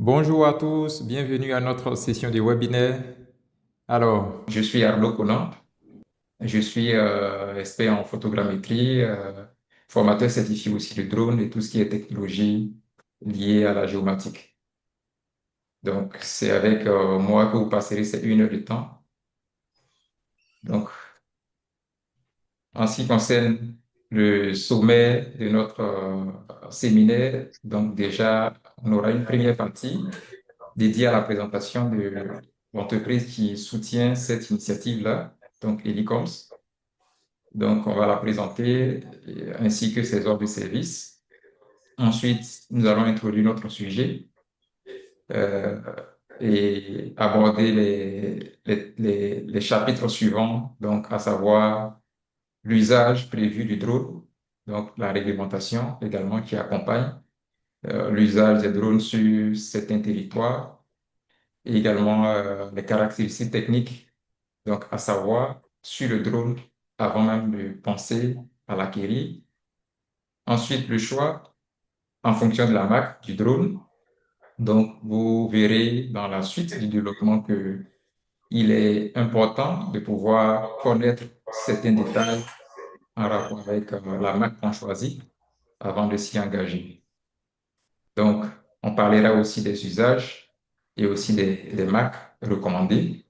Bonjour à tous, bienvenue à notre session de webinaire. Alors, Je suis Arnaud Conan, je suis expert en photogrammétrie, formateur certifié aussi de drone et tout ce qui est technologie liée à la géomatique. Donc, c'est avec moi que vous passerez ces 1 heure de temps. Donc, en ce qui concerne le sommet de notre séminaire, donc déjà, on aura une première partie dédiée à la présentation de l'entreprise qui soutient cette initiative-là, donc Helicoms. Donc, on va la présenter ainsi que ses offres de services. Ensuite, nous allons introduire notre sujet euh, et aborder les chapitres suivants, donc à savoir l'usage prévu du drone, donc la réglementation également qui accompagne l'usage des drones sur certains territoires et également les caractéristiques techniques, donc à savoir sur le drone avant même de penser à l'acquérir. Ensuite, le choix en fonction de la marque du drone. Donc, vous verrez dans la suite du développement que il est important de pouvoir connaître certains détails en rapport avec la marque qu'on choisit avant de s'y engager. Donc, on parlera aussi des usages et aussi des marques recommandées.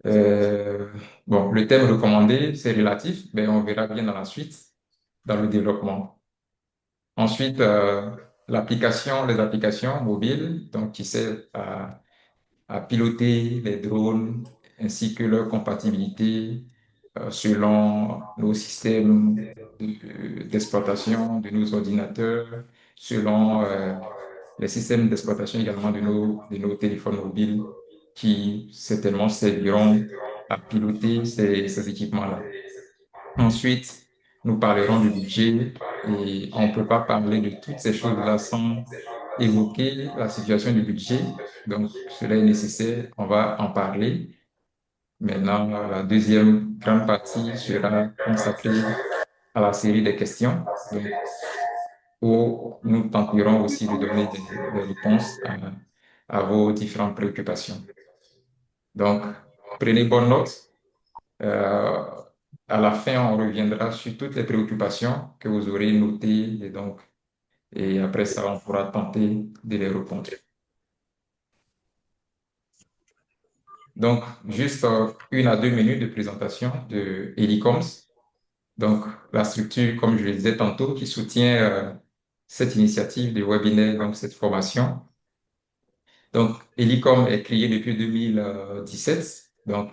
Euh, bon, le thème recommandé, c'est relatif, mais on verra bien dans la suite, dans le développement. Ensuite, les applications mobiles, donc qui servent à piloter les drones ainsi que leur compatibilité selon nos systèmes d'exploitation de nos ordinateurs, selon les systèmes d'exploitation également de nos téléphones mobiles qui certainement serviront à piloter ces équipements-là. Ensuite, nous parlerons du budget et on ne peut pas parler de toutes ces choses-là sans évoquer la situation du budget. Donc, cela est nécessaire, on va en parler. Maintenant, la deuxième grande partie sera consacrée à la série des questions, donc, où nous tenterons aussi de donner des réponses à vos différentes préoccupations. Donc, prenez bonne note. Euh, à la fin, on reviendra sur toutes les préoccupations que vous aurez notées et après ça, on pourra tenter de les répondre. Donc, juste 1 à 2 minutes de présentation de Helicoms. Donc, la structure, comme je le disais tantôt, qui soutient cette initiative de webinaire, donc cette formation. Donc, Helicom est créée depuis 2017. Donc,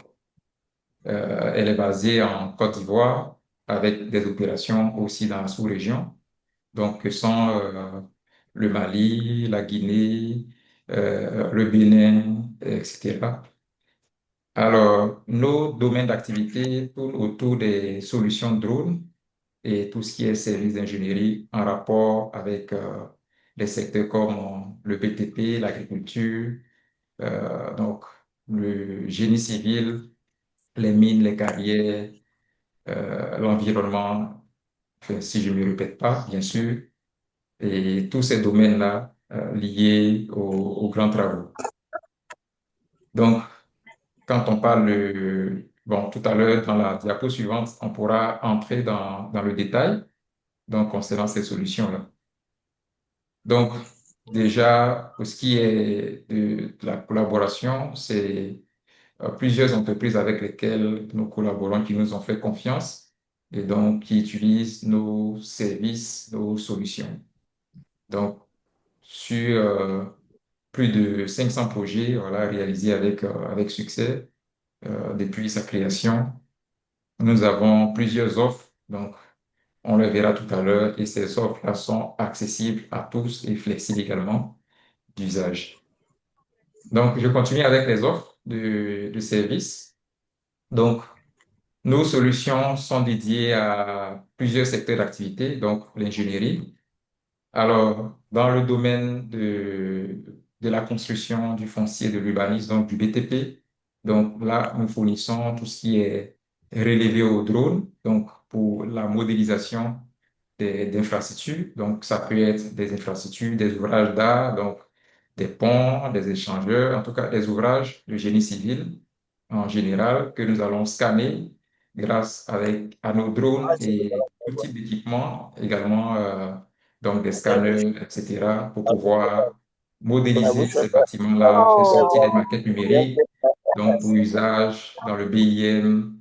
elle est basée en Côte d'Ivoire avec des opérations aussi dans la sous-région. Donc, que sont le Mali, la Guinée, le Bénin, etc. Alors, nos domaines d'activité tournent autour des solutions drones et tout ce qui est service d'ingénierie en rapport avec des secteurs comme le BTP, l'agriculture, donc le génie civil, les mines, les carrières, l'environnement, enfin, si je ne me répète pas, bien sûr, et tous ces domaines-là liés aux grands travaux. Donc, quand on parle bon, tout à l'heure, dans la diapo suivante, on pourra entrer dans le détail, donc, concernant ces solutions-là. Donc, déjà, pour ce qui est de la collaboration, c'est plusieurs entreprises avec lesquelles nous collaborons qui nous ont fait confiance et donc qui utilisent nos services, nos solutions. Donc, sur plus de 500 projets voilà, réalisés avec succès depuis sa création, nous avons plusieurs offres. Donc, on le verra tout à l'heure et ces offres-là sont accessibles à tous et flexibles également d'usage. Donc, je continue avec les offres de services. Donc, nos solutions sont dédiées à plusieurs secteurs d'activité, donc l'ingénierie. Alors, dans le domaine de la construction, du foncier, de l'urbanisme, donc du BTP, donc là, nous fournissons tout ce qui est relevé au drone, donc pour la modélisation d'infrastructures. Donc, ça peut être des infrastructures, des ouvrages d'art, donc des ponts, des échangeurs, en tout cas des ouvrages de génie civil en général que nous allons scanner grâce à nos drones et tout type d'équipement, également donc des scanners, etc., pour pouvoir modéliser ces bâtiments-là, faire sortir des maquettes numériques, donc pour usage dans le BIM,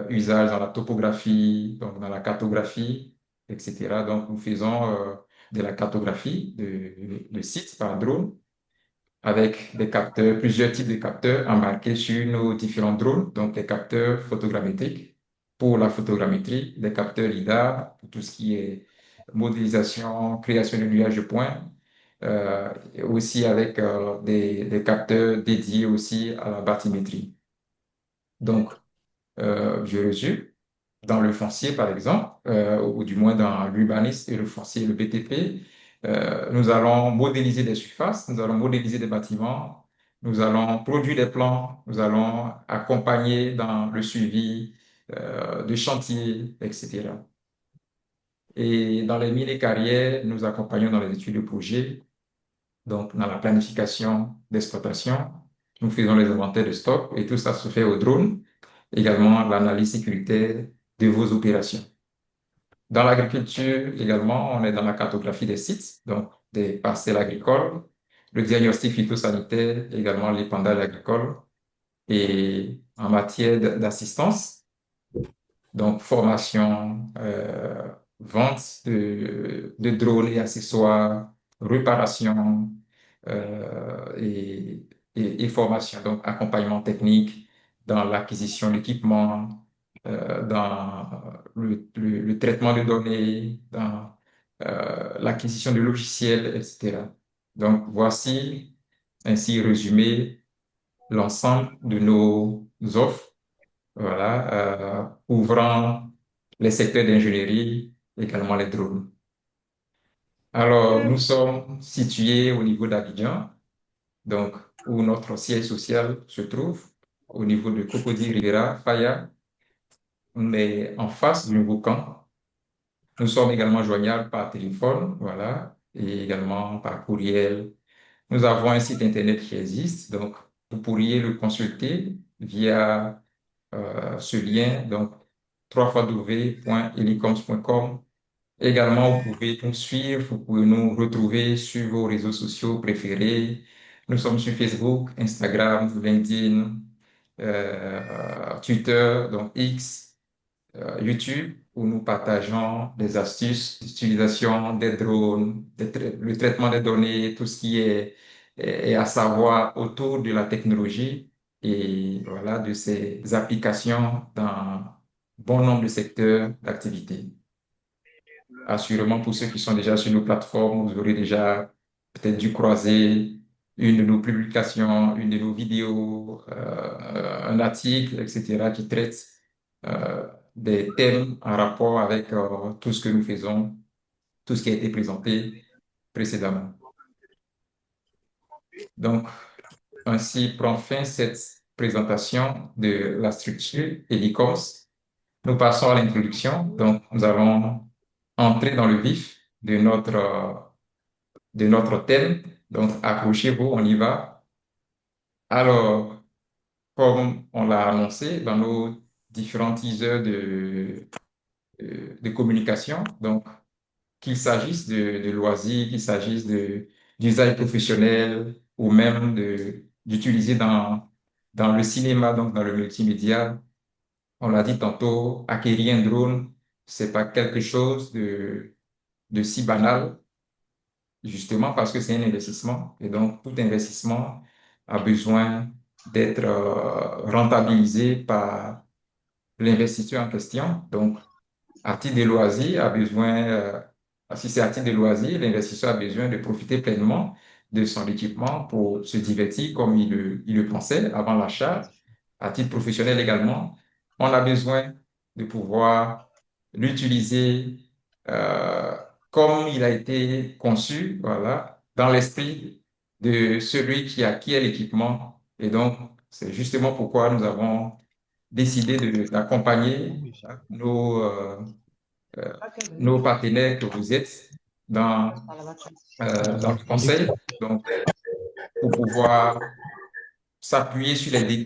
usage dans la topographie, donc dans la cartographie, etc. Donc nous faisons de la cartographie de sites par drone avec des capteurs, plusieurs types de capteurs embarqués sur nos différents drones, donc des capteurs photogrammétriques pour la photogrammétrie, des capteurs LiDAR pour tout ce qui est modélisation, création de nuages de points, et aussi avec des capteurs dédiés aussi à la bathymétrie. Donc, je résume. Dans le foncier, par exemple, ou du moins dans l'urbanisme et le foncier, le BTP, nous allons modéliser des surfaces, nous allons modéliser des bâtiments, nous allons produire des plans, nous allons accompagner dans le suivi de chantiers, etc. Et dans les mines et carrières, nous accompagnons dans les études de projet, donc dans la planification d'exploitation. Nous faisons les inventaires de stock et tout ça se fait au drone, également l'analyse sécuritaire de vos opérations. Dans l'agriculture également, on est dans la cartographie des sites, donc des parcelles agricoles, le diagnostic phytosanitaire, également l'épandage agricole. Et en matière d'assistance, donc formation, vente de drones et accessoires, réparation et formation, donc accompagnement technique dans l'acquisition d'équipements, dans le traitement de données, dans l'acquisition de logiciels, etc. Donc voici ainsi résumé l'ensemble de nos offres, voilà, ouvrant les secteurs d'ingénierie, également les drones. Alors, nous sommes situés au niveau d'Abidjan, donc où notre siège social se trouve, au niveau de Cocody Rivera, Faya, mais en face du nouveau camp. Nous sommes également joignables par téléphone, voilà, et également par courriel. Nous avons un site internet qui existe, donc vous pourriez le consulter via ce lien, donc www.elicoms.com. Également, vous pouvez nous suivre, vous pouvez nous retrouver sur vos réseaux sociaux préférés. Nous sommes sur Facebook, Instagram, LinkedIn, Twitter, donc X, YouTube, où nous partageons des astuces d'utilisation des drones, le traitement des données, tout ce qui est à savoir autour de la technologie et voilà, de ces applications dans bon nombre de secteurs d'activité. Assurément, pour ceux qui sont déjà sur nos plateformes, vous aurez déjà peut-être dû croiser une de nos publications, une de nos vidéos, un article, etc., qui traite des thèmes en rapport avec tout ce que nous faisons, tout ce qui a été présenté précédemment. Donc, ainsi prend fin cette présentation de la structure et l'e-commerce. Nous passons à l'introduction. Donc, nous allons entrer dans le vif de notre thème. Donc, accrochez-vous, on y va. Alors, comme on l'a annoncé dans nos différents teasers de communication, donc qu'il s'agisse de loisirs, qu'il s'agisse d'usage professionnel ou même d'utiliser dans le cinéma, donc dans le multimédia. On l'a dit tantôt, acquérir un drone, c'est pas quelque chose de si banal, justement parce que c'est un investissement. Et donc, tout investissement a besoin d'être rentabilisé par l'investisseur en question. Donc, à titre de loisir, a besoin, si c'est à titre de loisir, l'investisseur a besoin de profiter pleinement de son équipement pour se divertir comme il le pensait avant l'achat. À titre professionnel également, on a besoin de pouvoir l'utiliser euh, comme il a été conçu, voilà, dans l'esprit de celui qui acquiert l'équipement. Et donc, c'est justement pourquoi nous avons décidé d'accompagner euh, nos partenaires que vous êtes dans le conseil. Donc, pour pouvoir s'appuyer sur les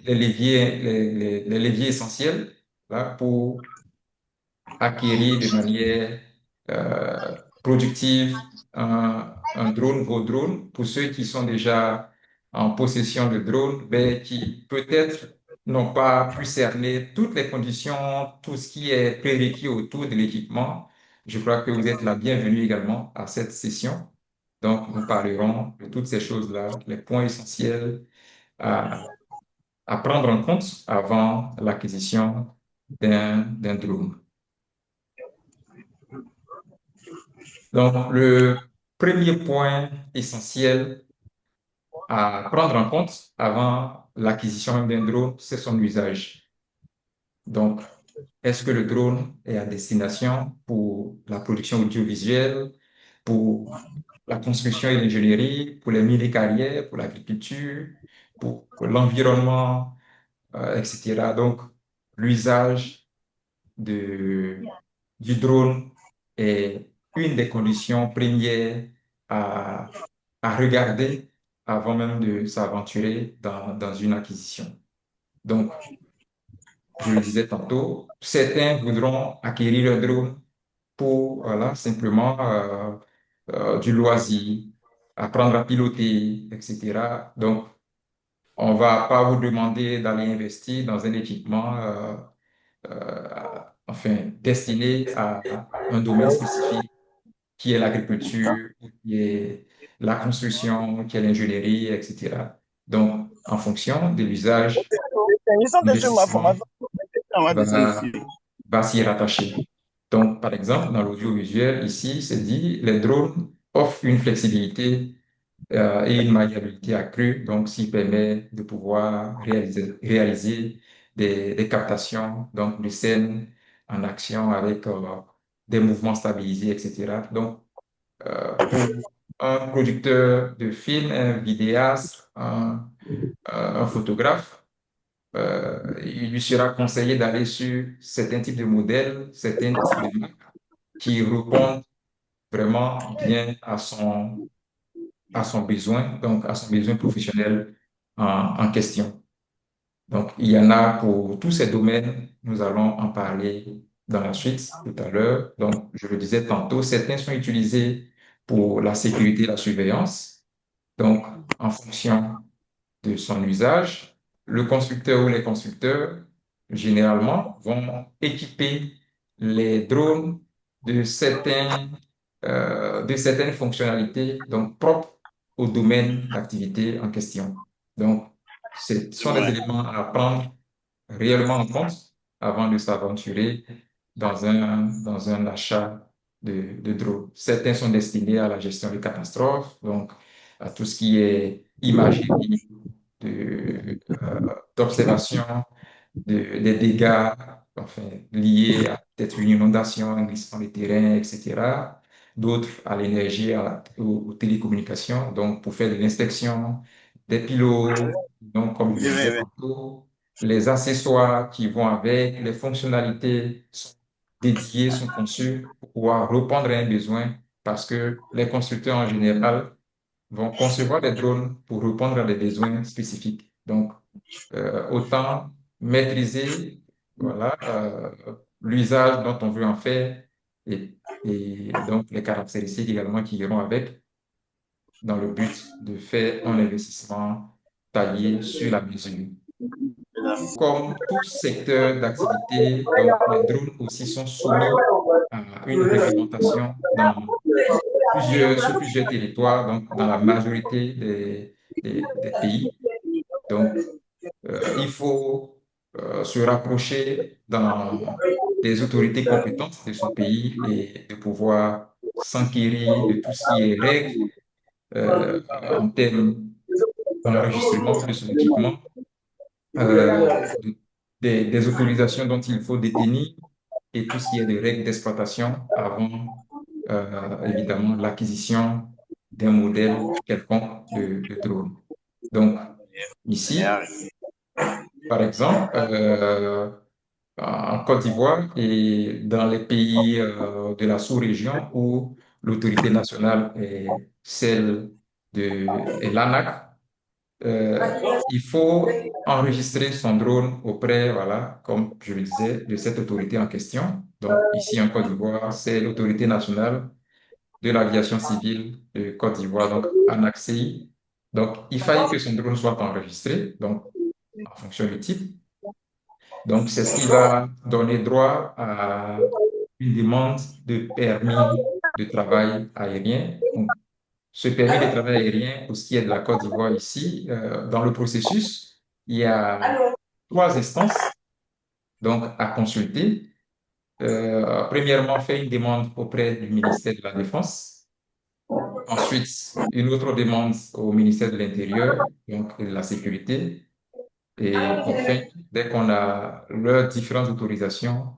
leviers essentiels là, pour acquérir de manière productive un drone, vos drones. Pour ceux qui sont déjà en possession de drones, ben, qui peut-être n'ont pas pu cerner toutes les conditions, tout ce qui est prérequis autour de l'équipement, je crois que vous êtes la bienvenue également à cette session. Donc, nous parlerons de toutes ces choses-là, les points essentiels à, à prendre en compte avant l'acquisition d'un drone. Donc, le premier point essentiel à prendre en compte avant l'acquisition d'un drone, c'est son usage. Donc, est-ce que le drone est à destination pour la production audiovisuelle, pour la construction et l'ingénierie, pour les mini-carrières, pour l'agriculture, pour l'environnement, etc. Donc, l'usage de, du drone est une des conditions premières à, à regarder avant même de s'aventurer dans une acquisition. Donc, je le disais tantôt, certains voudront acquérir un drone pour voilà, simplement du loisir, apprendre à piloter, etc. Donc, on ne va pas vous demander d'aller investir dans un équipement enfin, destiné à un domaine spécifique qui est l'agriculture, qui est la construction, qui est l'ingénierie, etc. Donc, en fonction de l'usage, l'investissement va, va s'y rattacher. Donc, par exemple, dans l'audiovisuel, ici, c'est dit, les drones offrent une flexibilité et une maniabilité accrue, donc ce qui permet de pouvoir réaliser des captations, donc de scènes en action avec des mouvements stabilisés, etc. Donc, pour un producteur de films, un vidéaste, un photographe, il lui sera conseillé d'aller sur certains types de modèles, certains types de marques qui répondent vraiment bien à son besoin, donc à son besoin professionnel en question. Donc, il y en a pour tous ces domaines, nous allons en parler dans la suite tout à l'heure. Donc, je le disais tantôt, certains sont utilisés pour la sécurité et la surveillance. Donc, en fonction de son usage, le constructeur ou les constructeurs, généralement, vont équiper les drones de de certaines fonctionnalités donc propres au domaine d'activité en question. Donc, ce sont des éléments à prendre réellement en compte avant de s'aventurer dans un achat de drones. Certains sont destinés à la gestion de catastrophes, donc à tout ce qui est imagerie, d'observation des dégâts enfin, liés à peut-être une inondation, un glissement de terrain, etc. D'autres à l'énergie, aux télécommunications, donc pour faire de l'inspection des pilotes, donc comme je le disais tantôt, les accessoires qui vont avec, les fonctionnalités sont dédiées, sont conçues pour pouvoir répondre à un besoin parce que les constructeurs en général vont concevoir des drones pour répondre à des besoins spécifiques. Donc, autant maîtriser voilà, l'usage dont on veut en faire et donc les caractéristiques également qui iront avec dans le but de faire un investissement taillé sur la mesure. Comme tout secteur d'activité, donc les drones aussi sont soumis à une réglementation sur plusieurs territoires, donc dans la majorité des pays. Donc, il faut se rapprocher dans des autorités compétentes de son pays et de pouvoir s'enquérir de tout ce qui est règles en termes d'enregistrement de son équipement, des autorisations dont il faut détenir et tout ce qui est des règles d'exploitation avant, évidemment, l'acquisition d'un modèle quelconque de drone. Donc, ici, par exemple, en Côte d'Ivoire et dans les pays de la sous-région où l'autorité nationale est celle est l'ANAC, il faut enregistrer son drone auprès, voilà, comme je le disais, de cette autorité en question. Donc, ici en Côte d'Ivoire, c'est l'autorité nationale de l'aviation civile de Côte d'Ivoire, donc ANACCI. Donc, il fallait que son drone soit enregistré, donc en fonction du type. Donc, c'est ce qui va donner droit à une demande de permis de travail aérien. Donc, ce permis de travail aérien, pour ce qui est de la Côte d'Ivoire ici, dans le processus, il y a trois instances donc à consulter. Premièrement, faire une demande auprès du ministère de la Défense. Ensuite, une autre demande au ministère de l'Intérieur, donc de la Sécurité. Et enfin, dès qu'on a leurs différentes autorisations,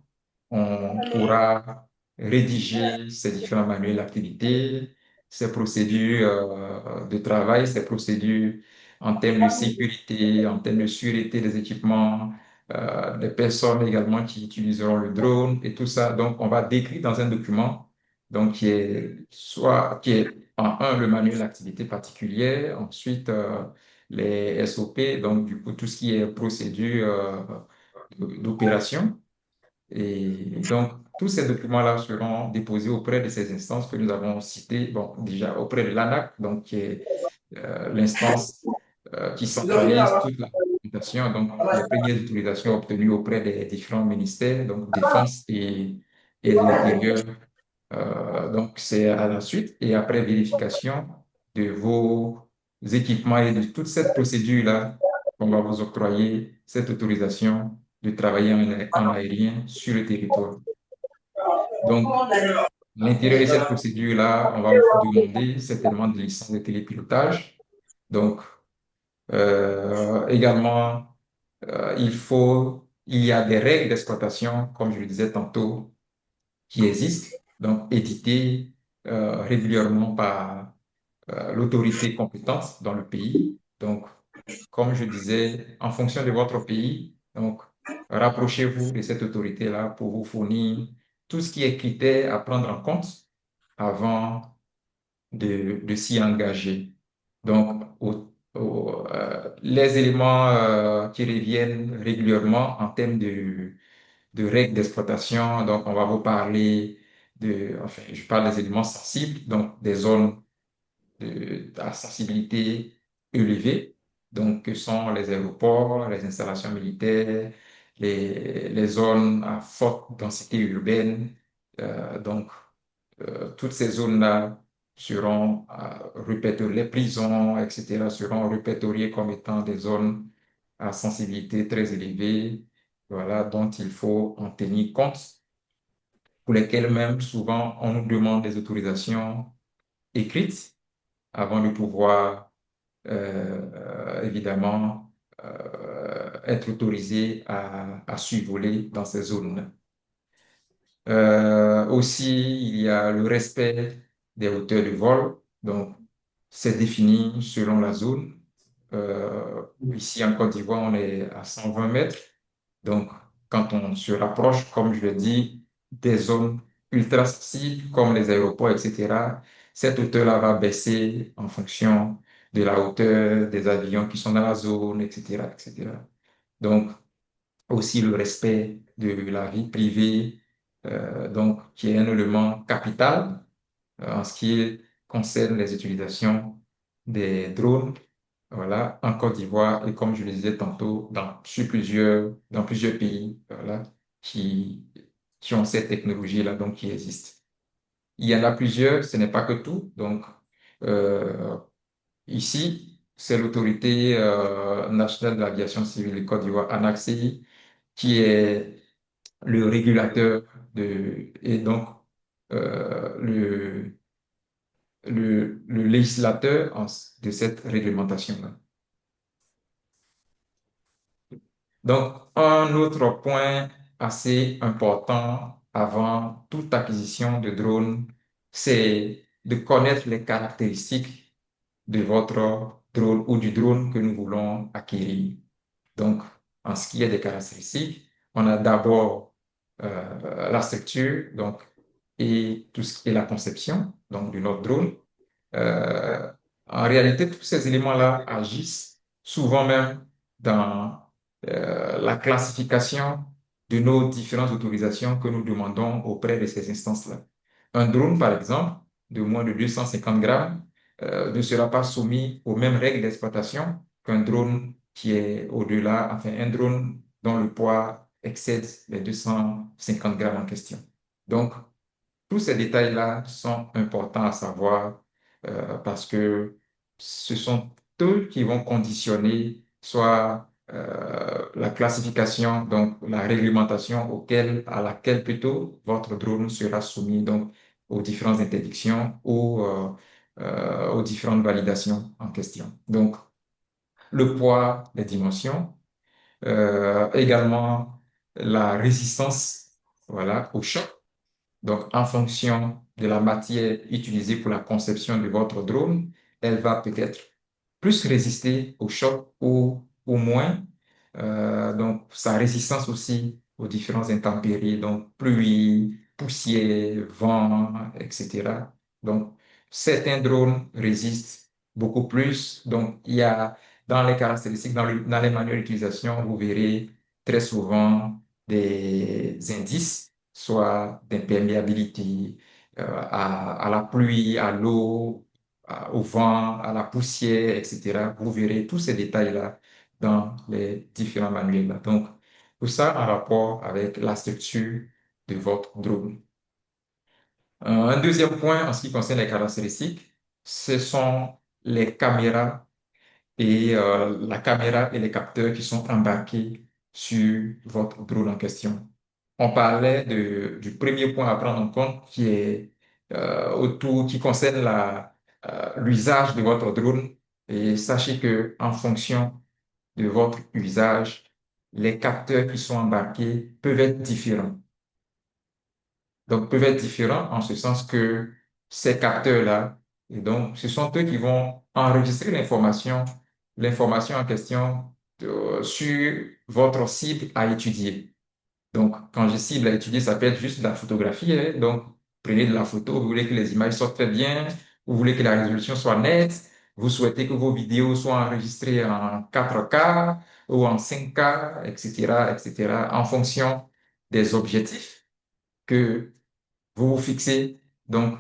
on pourra rédiger ces différents manuels d'activité, ces procédures de travail, ces procédures en termes de sécurité, en termes de sûreté des équipements, des personnes également qui utiliseront le drone et tout ça. Donc, on va décrire dans un document, donc qui est en un le manuel d'activité particulière, ensuite les SOP, donc du coup tout ce qui est procédure d'opération. Et donc tous ces documents-là seront déposés auprès de ces instances que nous avons citées, bon, déjà auprès de l'ANAC, donc qui est l'instance qui centralise toute la documentation, donc les premières autorisations obtenues auprès des différents ministères, donc défense et de l'intérieur. Donc, c'est à la suite et après vérification de vos équipements et de toute cette procédure-là, on va vous octroyer cette autorisation de travailler en aérien sur le territoire. Donc, à l'intérieur de cette procédure-là, on va vous demander certainement de licence de télépilotage. Donc, également, il y a des règles d'exploitation, comme je le disais tantôt, qui existent, donc éditées régulièrement par l'autorité compétente dans le pays. Donc, comme je disais, en fonction de votre pays, donc, rapprochez-vous de cette autorité-là pour vous fournir tout ce qui est critères à prendre en compte avant de s'y engager. Donc, les éléments qui reviennent régulièrement en termes de règles d'exploitation. Donc, on va vous parler enfin, je parle des éléments sensibles, donc des zones à sensibilité élevée, donc que sont les aéroports, les installations militaires, les zones à forte densité urbaine. Donc, toutes ces zones-là seront répertoriées, les prisons, etc., seront répertoriées comme étant des zones à sensibilité très élevée, voilà, dont il faut en tenir compte, pour lesquelles même souvent on nous demande des autorisations écrites avant de pouvoir évidemment être autorisé à survoler dans ces zones. Aussi, il y a le respect des hauteurs de vol. Donc, c'est défini selon la zone. Ici, en Côte d'Ivoire, on est à 120 mètres. Donc, quand on se rapproche, comme je l'ai dit, des zones ultra sensibles comme les aéroports, etc., cette hauteur-là va baisser en fonction de la hauteur des avions qui sont dans la zone, etc., etc. Donc, aussi le respect de la vie privée, donc qui est un élément capital en ce qui concerne les utilisations des drones, voilà, en Côte d'Ivoire et comme je le disais tantôt, dans plusieurs pays, voilà, qui, qui ont cette technologie-là, donc qui existe. Il y en a plusieurs, ce n'est pas que tout. Donc, euh, ici, c'est l'autorité nationale de l'aviation civile de Côte d'Ivoire, ANACCI, qui est le régulateur et donc le législateur de cette réglementation-là. Donc, un autre point assez important avant toute acquisition de drone, c'est de connaître les caractéristiques de votre drone ou du drone que nous voulons acquérir. Donc, en ce qui est des caractéristiques, on a d'abord la structure, donc, et tout ce qui est la conception, donc, de notre drone. Euh, En réalité, tous ces éléments-là agissent souvent même dans la classification de nos différentes autorisations que nous demandons auprès de ces instances-là. Un drone, par exemple, de moins de 250 grammes, ne sera pas soumis aux mêmes règles d'exploitation qu'un drone qui est au-delà, enfin un drone dont le poids excède les 250 grammes en question. Donc, tous ces détails-là sont importants à savoir parce que ce sont eux qui vont conditionner soit la classification, donc la réglementation à laquelle plutôt votre drone sera soumis, donc aux différentes interdictions ou aux différentes validations en question. Donc, le poids, les dimensions, également la résistance, voilà, au choc, donc, en fonction de la matière utilisée pour la conception de votre drone, elle va peut-être plus résister au choc ou moins. Donc, sa résistance aussi aux différentes intempéries, donc pluie, poussière, vent, etc. Donc, certains drones résistent beaucoup plus. Donc, il y a dans les caractéristiques, dans les manuels d'utilisation, vous verrez très souvent des indices, soit d'imperméabilité à la pluie, à l'eau, au vent, à la poussière, etc. Vous verrez tous ces détails-là dans les différents manuels. Donc, tout ça en rapport avec la structure de votre drone. Un deuxième point en ce qui concerne les caractéristiques, ce sont les caméras et la caméra et les capteurs qui sont embarqués sur votre drone en question. On parlait du premier point à prendre en compte qui concerne l'usage de votre drone. Et sachez que en fonction de votre usage, les capteurs qui sont embarqués peuvent être différents. Donc, peuvent être différents en ce sens que ces capteurs-là, et donc, ce sont eux qui vont enregistrer l'information en question sur votre cible à étudier. Donc, quand je cible à étudier, ça peut être juste de la photographie, hein. Donc, prenez de la photo, vous voulez que les images sortent très bien, vous voulez que la résolution soit nette, vous souhaitez que vos vidéos soient enregistrées en 4K ou en 5K, etc., etc., en fonction des objectifs que vous vous fixez. Donc,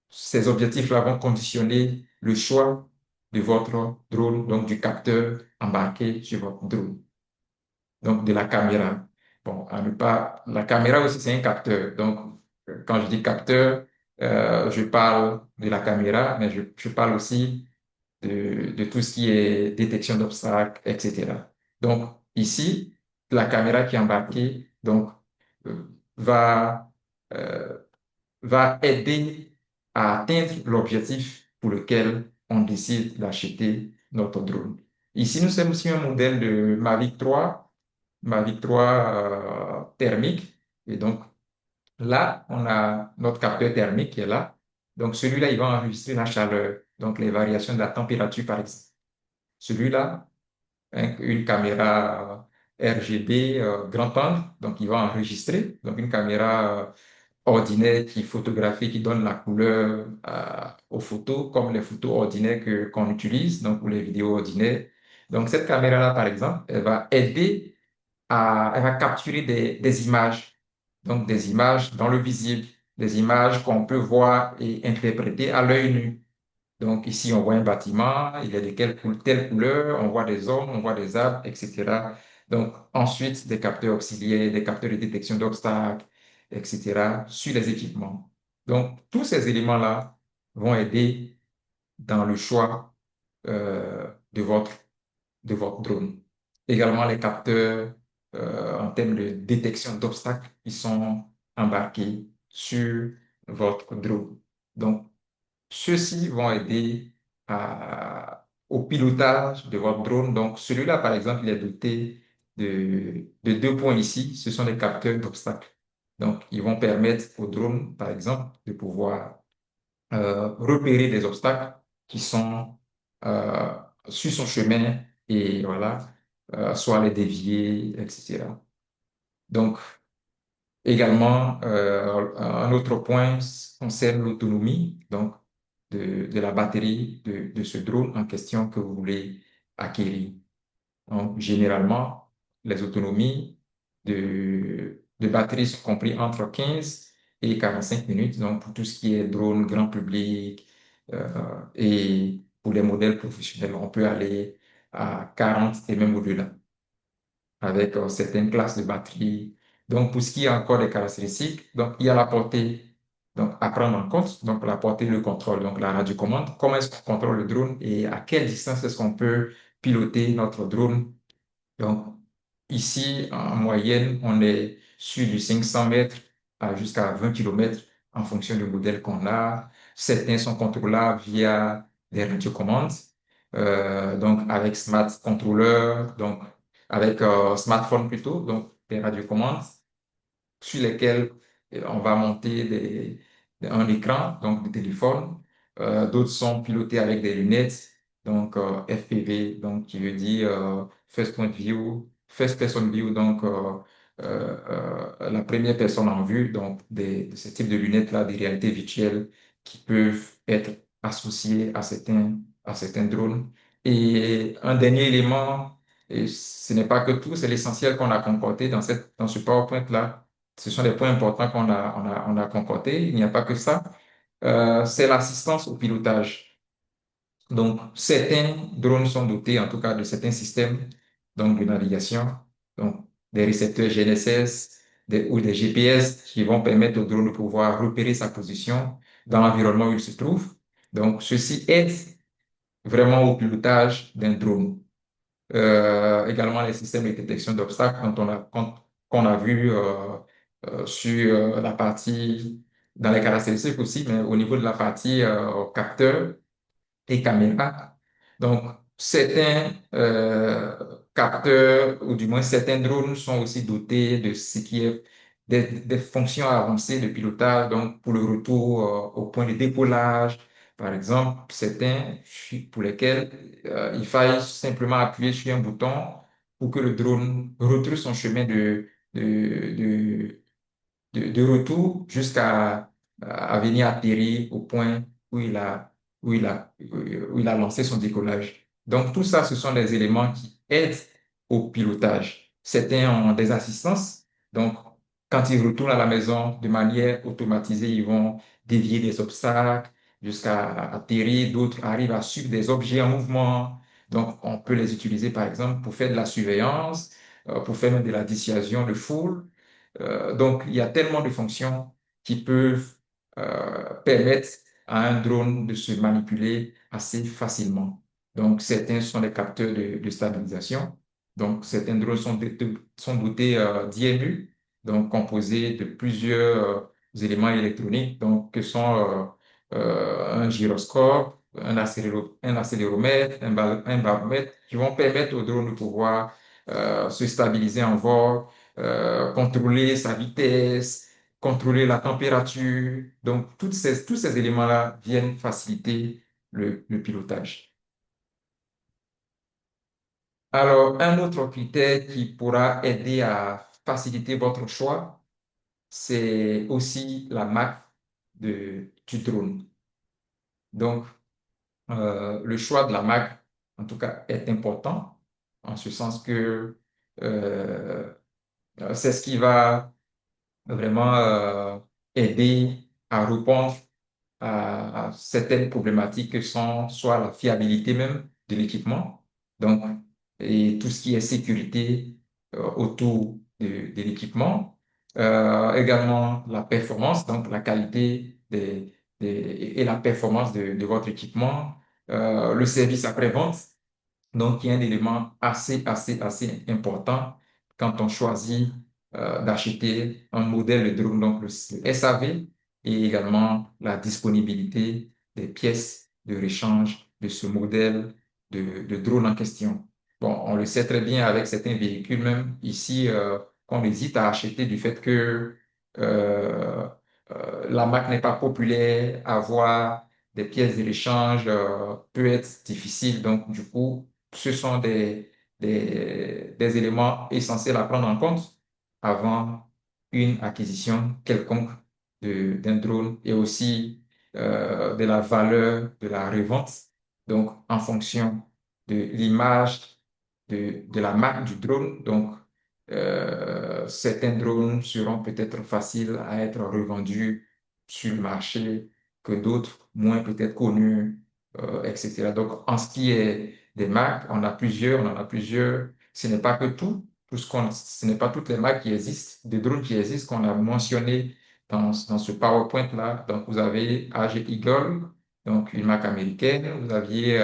ces objectifs-là vont conditionner le choix de votre drone, donc du capteur embarqué sur votre drone, donc de la caméra. Bon, à ne pas, la caméra aussi, c'est un capteur. Donc, quand je dis capteur, je parle de la caméra, mais je parle aussi de tout ce qui est détection d'obstacles, etc. Donc, ici, la caméra qui est embarquée, donc, euh, va, euh, va aider à atteindre l'objectif pour lequel on décide d'acheter notre drone. Ici, nous sommes sur un modèle de Mavic 3 thermique. Et donc, là, on a notre capteur thermique qui est là. Donc, celui-là, il va enregistrer la chaleur, donc les variations de la température, par exemple. Celui-là, une caméra RGB grand angle, donc il va enregistrer. Donc, une caméra ordinaire qui photographie, qui donne la couleur aux photos, comme les photos ordinaires qu'on utilise, donc pour les vidéos ordinaires. Donc, cette caméra-là, par exemple, elle va aider elle va capturer des images, donc des images dans le visible, des images qu'on peut voir et interpréter à l'œil nu. Donc ici, on voit un bâtiment, il est de telle couleur, on voit des hommes, on voit des arbres, etc. Donc ensuite, des capteurs auxiliaires, des capteurs de détection d'obstacles, etc. sur les équipements. Donc tous ces éléments-là vont aider dans le choix de votre drone. Également les capteurs en termes de détection d'obstacles qui sont embarqués sur votre drone. Donc, ceux-ci vont aider au pilotage de votre drone. Donc, celui-là, par exemple, il est doté de deux points ici. Ce sont les capteurs d'obstacles. Donc, ils vont permettre au drone, par exemple, de pouvoir repérer des obstacles qui sont euh, sur son chemin et voilà, soit les dévier, etc. Donc, également, un autre point concerne l'autonomie donc de la batterie de ce drone en question que vous voulez acquérir. Donc, généralement, les autonomies de batterie sont comprises entre 15 et 45 minutes. Donc, pour tout ce qui est drone grand public et pour les modèles professionnels, on peut aller à 40 et même au-delà avec certaines classes de batterie. Donc, pour ce qui est encore des caractéristiques, donc, il y a la portée donc, à prendre en compte, donc la portée, le contrôle, donc la radiocommande. Comment est-ce qu'on contrôle le drone et à quelle distance est-ce qu'on peut piloter notre drone? Donc, ici, en moyenne, on est sur du 500 mètres à jusqu'à 20 kilomètres en fonction du modèle qu'on a. Certains sont contrôlables via des radiocommandes, donc avec smart controller, donc avec smartphone plutôt, donc des radiocommandes sur lesquels on va monter un écran, donc des téléphones. D'autres sont pilotés avec des lunettes, donc FPV, donc qui veut dire First Point View, First Person View, donc la première personne en vue, donc de ce type de lunettes-là, des réalités virtuelles qui peuvent être associées à certains drones. Et un dernier élément, et ce n'est pas que tout, c'est l'essentiel qu'on a concordé dans ce PowerPoint-là. Ce sont des points importants on a concordés. Il n'y a pas que ça. C'est l'assistance au pilotage. Donc, certains drones sont dotés, en tout cas, de certains systèmes donc de navigation, donc des récepteurs GNSS ou des GPS qui vont permettre au drone de pouvoir repérer sa position dans l'environnement où il se trouve. Donc, ceci aide vraiment au pilotage d'un drone. Également les systèmes de détection d'obstacles qu'on a vu sur la partie, dans les caractéristiques aussi, mais au niveau de la partie capteur et caméra. Donc, certains capteurs, ou du moins certains drones, sont aussi dotés de ce qui est des fonctions avancées de pilotage, donc pour le retour au point de décollage, par exemple, certains pour lesquels il faille simplement appuyer sur un bouton pour que le drone retrouve son chemin de retour jusqu'à à venir atterrir au point où où il a lancé son décollage. Donc, tout ça, ce sont des éléments qui aident au pilotage. Certains ont des assistances. Donc, quand ils retournent à la maison de manière automatisée, ils vont dévier des obstacles jusqu'à atterrir. D'autres arrivent à suivre des objets en mouvement. Donc, on peut les utiliser, par exemple, pour faire de la surveillance, pour faire même de la dissuasion de foule. Donc, il y a tellement de fonctions qui peuvent permettre à un drone de se manipuler assez facilement. Donc, certains sont des capteurs de stabilisation. Donc, certains drones sont dotés d'IMU, donc composés de plusieurs éléments électroniques, donc que sont un gyroscope, un accéléromètre, un baromètre, qui vont permettre au drone de pouvoir se stabiliser en vol, contrôler sa vitesse, contrôler la température. Donc, tous ces éléments-là viennent faciliter le pilotage. Alors, un autre critère qui pourra aider à faciliter votre choix, c'est aussi la marque du drone. Donc, le choix de la marque, en tout cas, est important, en ce sens que euh, c'est ce qui va vraiment aider à répondre à certaines problématiques que sont soit la fiabilité même de l'équipement, donc, et tout ce qui est sécurité autour de l'équipement, également la performance, donc la qualité et la performance de votre équipement, le service après-vente, donc, il y a un élément assez important quand on choisit d'acheter un modèle de drone, donc le SAV, et également la disponibilité des pièces de rechange de ce modèle de drone en question. Bon, on le sait très bien avec certains véhicules, même ici, qu'on hésite à acheter du fait que euh, la marque n'est pas populaire, avoir des pièces de rechange peut être difficile. Donc, du coup, ce sont des éléments essentiels à prendre en compte avant une acquisition quelconque d'un drone et aussi de la valeur de la revente. Donc, en fonction de l'image de la marque du drone. Donc, certains drones seront peut-être faciles à être revendus sur le marché que d'autres moins peut-être connus, etc. Donc, en ce qui est des marques, on en a plusieurs. Ce n'est pas que ce n'est pas toutes les marques qui existent, des drones qui existent qu'on a mentionné dans ce PowerPoint-là. Donc, vous avez AG Eagle, donc une marque américaine. Vous aviez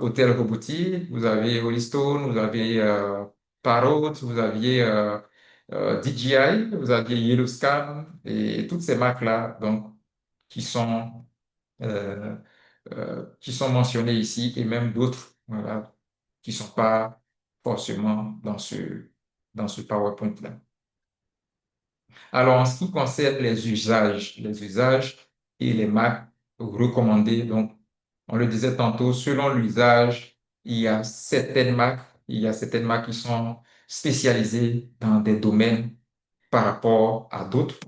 Hotel Robotique, vous avez Holystone, vous avez Parrot, vous aviez DJI, vous aviez Yellowscan et toutes ces marques-là, donc qui sont euh, qui sont mentionnées ici et même d'autres, voilà, qui sont pas forcément dans ce PowerPoint-là. Alors, en ce qui concerne les usages et les marques recommandées, donc, on le disait tantôt, selon l'usage, il y a certaines marques qui sont spécialisées dans des domaines par rapport à d'autres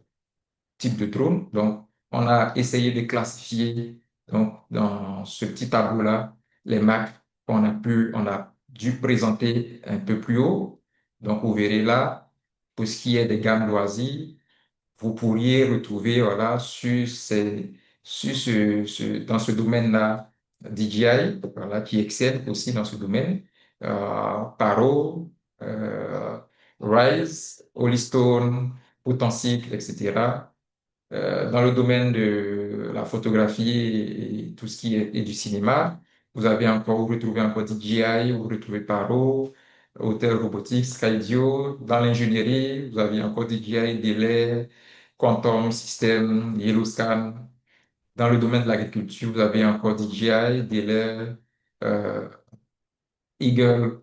types de drones. Donc, on a essayé de classifier, donc, dans ce petit tableau-là, les marques on a dû présenter un peu plus haut. Donc, vous verrez là, pour ce qui est des gammes loisirs, vous pourriez retrouver voilà, dans ce domaine-là DJI, voilà, qui excelle aussi dans ce domaine, Paro, euh, Rise, Holystone, Potencycle, etc. Dans le domaine de la photographie et tout ce qui est et du cinéma, vous retrouvez encore DJI, vous retrouvez Paro, Hotel Robotics, Skydio. Dans l'ingénierie, vous avez encore DJI, Delay, Quantum System, Yellowscan. Dans le domaine de l'agriculture, vous avez encore DJI, Delay, euh, Eagle.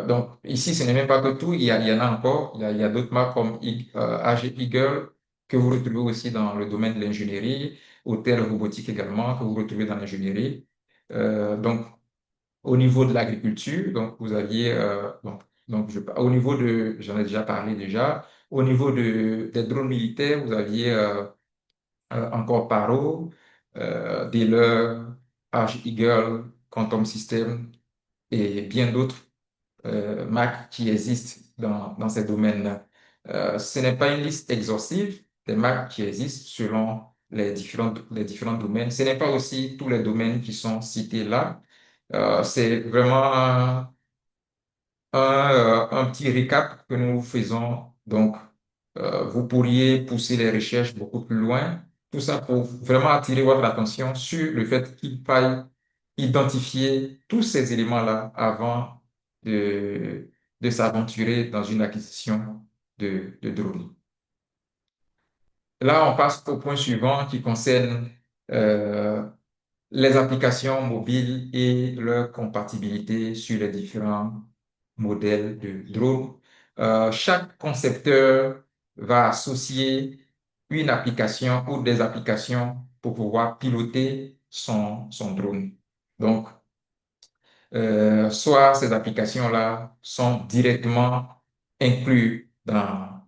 Donc, ici, ce n'est même pas que tout, il y en a encore. Il y a d'autres marques comme AG Eagle que vous retrouvez aussi dans le domaine de l'ingénierie, Hotel Robotique également que vous retrouvez dans l'ingénierie. Donc, au niveau de l'agriculture, donc vous aviez, au niveau de, j'en ai déjà parlé déjà, au niveau des drones militaires, vous aviez encore Paro, Dealer, Arch Eagle, Quantum System et bien d'autres marques qui existent dans ces domaines-là. Ce n'est pas une liste exhaustive des marques qui existent selon les différents domaines. Ce n'est pas aussi tous les domaines qui sont cités là. C'est vraiment un petit récap que nous faisons. Donc, vous pourriez pousser les recherches beaucoup plus loin. Tout ça pour vraiment attirer votre attention sur le fait qu'il faille identifier tous ces éléments-là avant de, de s'aventurer dans une acquisition de drones. Là, on passe au point suivant qui concerne euh, les applications mobiles et leur compatibilité sur les différents modèles de drones. Chaque concepteur va associer une application ou des applications pour pouvoir piloter son drone. Donc, soit ces applications-là sont directement incluses dans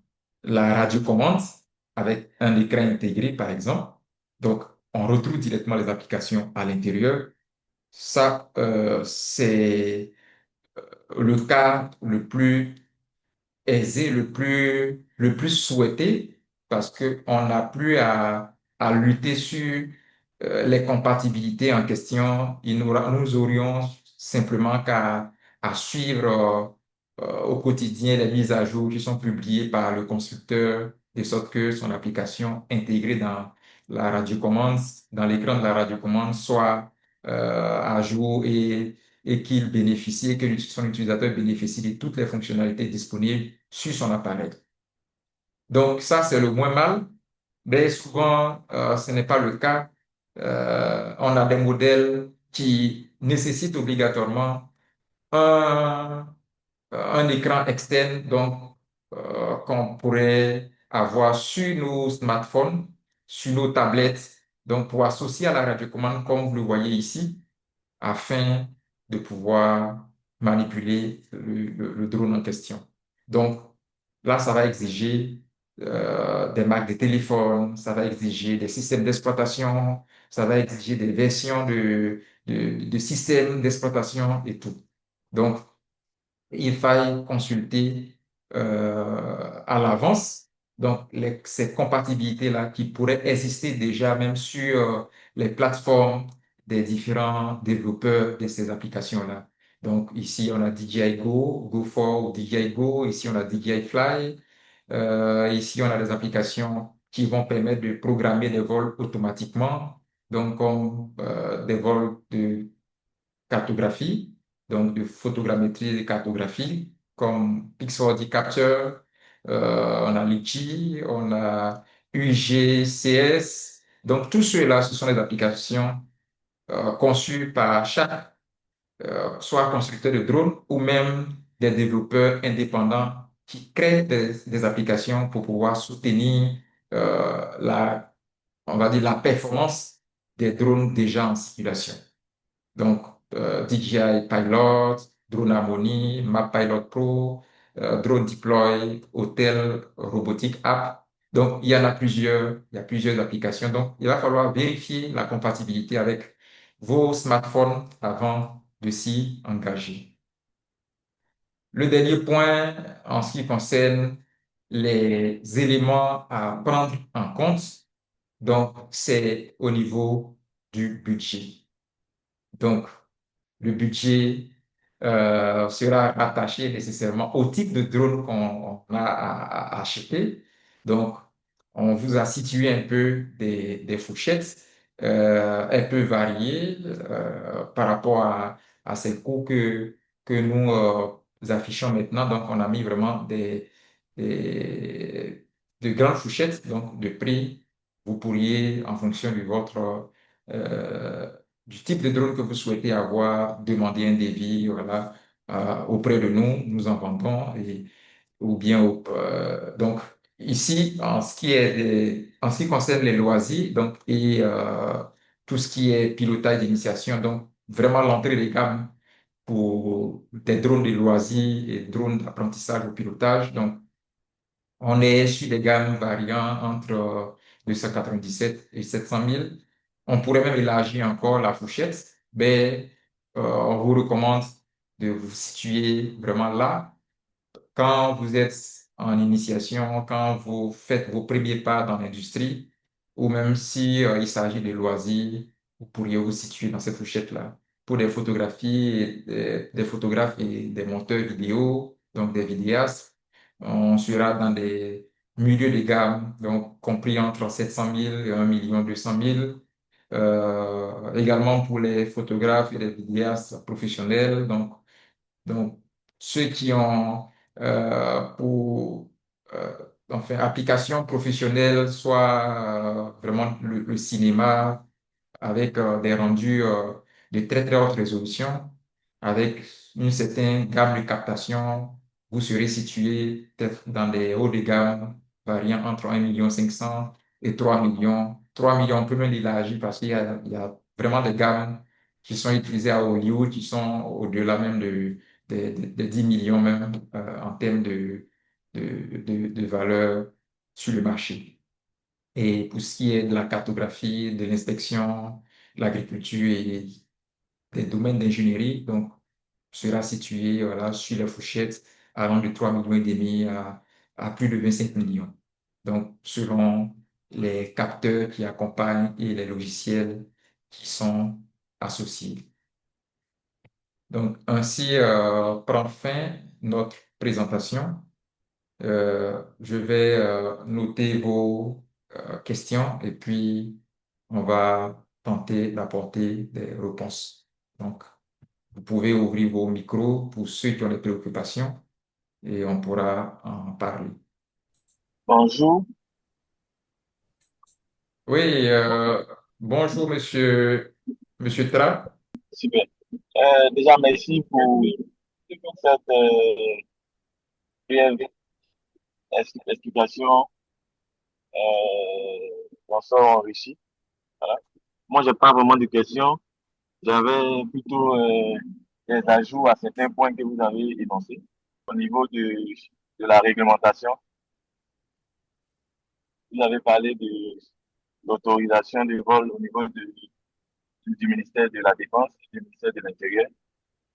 la radiocommande avec un écran intégré, par exemple. Donc, on retrouve directement les applications à l'intérieur. Ça, c'est le cas le plus aisé, le plus souhaité, parce qu'on n'a plus à lutter sur les compatibilités en question. Nous aurions simplement qu'à à suivre au quotidien les mises à jour qui sont publiées par le constructeur, de sorte que son application intégrée dans la radiocommande, dans l'écran de la radiocommande, soit à jour et qu'il bénéficie, et que son utilisateur bénéficie de toutes les fonctionnalités disponibles sur son appareil. Donc ça, c'est le moins mal, mais souvent, ce n'est pas le cas. On a des modèles qui nécessitent obligatoirement un, un écran externe, donc qu'on pourrait avoir sur nos smartphones, sur nos tablettes, donc pour associer à la radiocommande, comme vous le voyez ici, afin de pouvoir manipuler le drone en question. Donc là, ça va exiger des marques de téléphone, ça va exiger des systèmes d'exploitation, ça va exiger des versions de systèmes d'exploitation et tout. Donc, il faille consulter à l'avance. Donc, ces compatibilités-là qui pourraient exister déjà même sur les plateformes des différents développeurs de ces applications-là. Donc, ici, on a DJI Go, Go4 ou DJI Go. Ici, on a DJI Fly. Ici, on a des applications qui vont permettre de programmer des vols automatiquement. Donc, comme des vols de cartographie, donc de photogrammétrie et de cartographie, comme Pixel Capture, on a Litchi, on a UGCS. Donc, tout cela, ce sont des applications conçues par chaque, soit constructeur de drones ou même des développeurs indépendants qui créent des applications pour pouvoir soutenir on va dire, la performance des drones déjà en circulation. Donc, DJI Pilot, Drone Harmony, Map Pilot Pro, Drone Deploy, Hotel Robotic App. Donc, il y a plusieurs applications. Donc, il va falloir vérifier la compatibilité avec vos smartphones avant de s'y engager. Le dernier point, en ce qui concerne les éléments à prendre en compte, donc, c'est au niveau du budget. Donc, le budget sera rattaché nécessairement au type de drone qu'on a à acheter. Donc, on vous a situé un peu des fourchettes. Elles peuvent varier par rapport à ces coûts que nous affichons maintenant. Donc, on a mis vraiment des, de grandes fourchettes, donc de prix. Vous pourriez, en fonction de votre euh, du type de drone que vous souhaitez avoir, demander un devis, voilà, auprès de nous, nous en vendons, ou bien, donc, ici, en ce qui concerne les loisirs, donc, et tout ce qui est pilotage d'initiation, donc, vraiment l'entrée des gammes pour des drones de loisirs et drones d'apprentissage au pilotage, donc, on est sur des gammes variant entre 297 et 700 000. On pourrait même élargir encore la fourchette, mais on vous recommande de vous situer vraiment là quand vous êtes en initiation, quand vous faites vos premiers pas dans l'industrie, ou même si il s'agit de loisirs, vous pourriez vous situer dans cette fourchette-là. Pour des photographies, des photographes et des monteurs vidéo, donc des vidéastes, on sera dans des milieux de gamme, donc compris entre 700 000 et 1 200 000. Également pour les photographes et les vidéastes professionnels, donc, ceux qui ont pour enfin, application professionnelle, soit vraiment le cinéma, avec des rendus de très très haute résolution, avec une certaine gamme de captation, vous serez situé peut-être dans des hauts de gamme variant entre 1,5 million et 3 millions. 3 millions, on peut même l'élargir parce il y a vraiment des gammes qui sont utilisées à Hollywood, qui sont au-delà même de 10 millions même en termes de valeur sur le marché. Et pour ce qui est de la cartographie, de l'inspection, de l'agriculture et des domaines d'ingénierie, donc sera situé voilà, sur les fourchettes allant de 3,5 millions à plus de 25 millions. Donc, selon les capteurs qui accompagnent et les logiciels qui sont associés. Donc, ainsi prend fin notre présentation. Je vais noter vos questions et puis on va tenter d'apporter des réponses. Donc, vous pouvez ouvrir vos micros pour ceux qui ont des préoccupations et on pourra en parler. Bonjour. Oui, bonjour monsieur Tra. Super. Déjà, merci pour cette brève explication. On sort enrichi. Voilà. Moi, j'ai pas vraiment de questions. J'avais plutôt des ajouts à certains points que vous avez énoncés au niveau de la réglementation. vous avez parlé de l'autorisation de vol au niveau du ministère de la Défense et du ministère de l'Intérieur,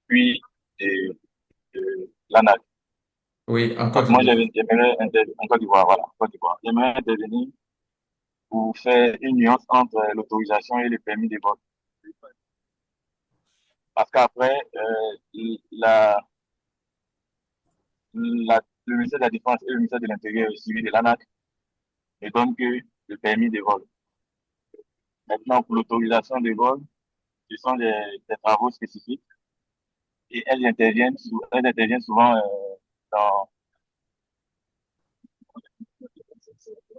puis de l'ANAC. Oui, en Côte Donc, moi, d'Ivoire. j'aimerais intervenir en Côte d'Ivoire, voilà, Côte d'Ivoire. J'aimerais intervenir pour faire une nuance entre l'autorisation et le permis de vol. Parce qu'après, le ministère de la Défense et le ministère de l'Intérieur, suivi de l'ANAC, ne donnent que le permis de vol. Maintenant, pour l'autorisation de vol, ce sont des travaux spécifiques et elles interviennent souvent dans,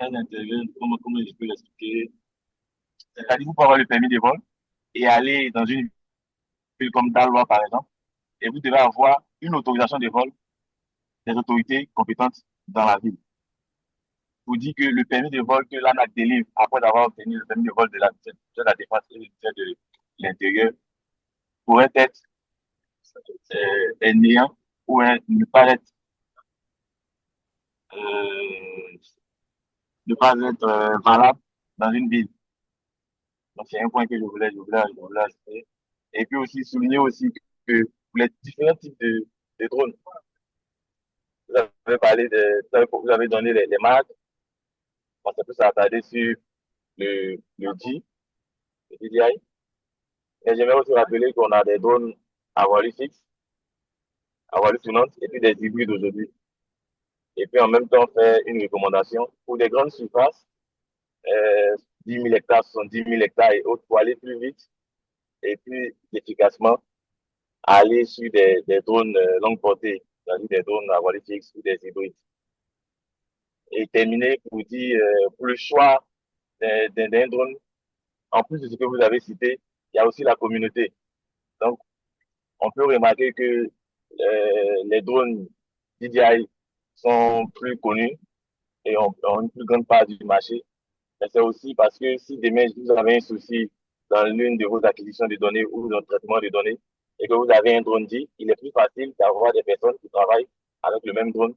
elles interviennent, comment je peux l'expliquer? C'est-à-dire, vous pouvez avoir le permis de vol et aller dans une ville comme Daloa, par exemple, et vous devez avoir une autorisation de vol des autorités compétentes dans la ville. Vous dit que le permis de vol que l'ANAC délivre après avoir obtenu le permis de vol de la Défense et de l'Intérieur pourrait être néant ou ne pas être, euh, valable dans une ville. Donc, c'est un point que je voulais ajouter. Et puis aussi souligner aussi que pour les différents types de drones, vous avez parlé vous avez donné les marques. On s'est plus attardé sur le G, le DJI. Et j'aimerais aussi rappeler qu'on a des drones à voilure fixe, à voilure tournante, et puis des hybrides aujourd'hui. Et puis en même temps, faire une recommandation pour des grandes surfaces, 10 000 hectares, 70 000 hectares et autres, pour aller plus vite et plus efficacement, aller sur des drones longue portée, c'est-à-dire des drones à voilure fixe ou des hybrides. Et terminer pour dire, pour le choix d'un drone, en plus de ce que vous avez cité, il y a aussi la communauté. Donc, on peut remarquer que les drones DJI sont plus connus et ont une plus grande part du marché. Mais c'est aussi parce que si demain vous avez un souci dans l'une de vos acquisitions de données ou dans le traitement de données et que vous avez un drone dit, il est plus facile d'avoir des personnes qui travaillent avec le même drone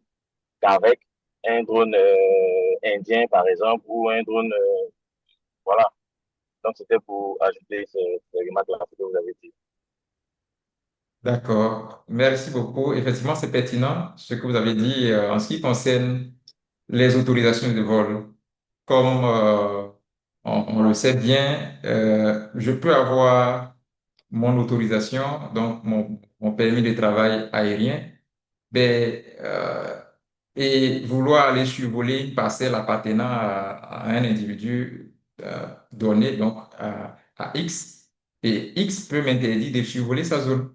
qu'avec un drone indien, par exemple, ou un drone, voilà. Donc, c'était pour ajouter ces remarques-là que vous avez dit. D'accord. Merci beaucoup. Effectivement, c'est pertinent ce que vous avez dit en ce qui concerne les autorisations de vol. Comme on le sait bien, je peux avoir mon autorisation, donc mon permis de travail aérien, ben, et vouloir aller survoler une parcelle appartenant à un individu donné, donc à X, et X peut m'interdire de survoler sa zone.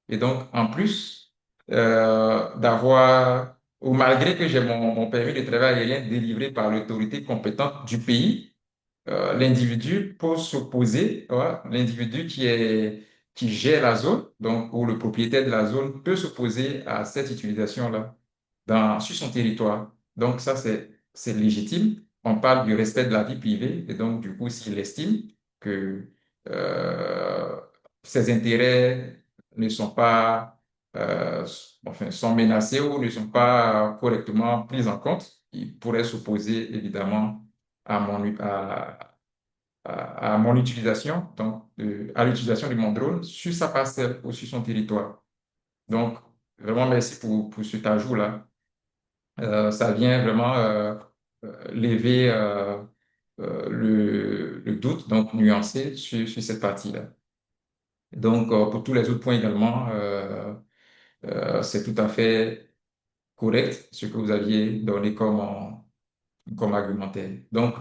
Et donc, en plus d'avoir, ou malgré que j'ai mon permis de travail aérien délivré par l'autorité compétente du pays, l'individu peut s'opposer, ouais, l'individu qui gère la zone, donc, ou le propriétaire de la zone peut s'opposer à cette utilisation-là sur son territoire. Donc, ça, c'est légitime. On parle du respect de la vie privée, et donc, du coup, s'il estime que euh, ses intérêts ne sont pas, enfin, sont menacés ou ne sont pas correctement pris en compte, il pourrait s'opposer évidemment à à mon utilisation, donc à l'utilisation de mon drone sur sa parcelle ou sur son territoire. Donc, vraiment, merci pour cet ajout-là. Ça vient vraiment lever le doute, donc nuancer sur cette partie-là. Donc, pour tous les autres points également, c'est tout à fait correct ce que vous aviez donné comme argumentaire. Donc,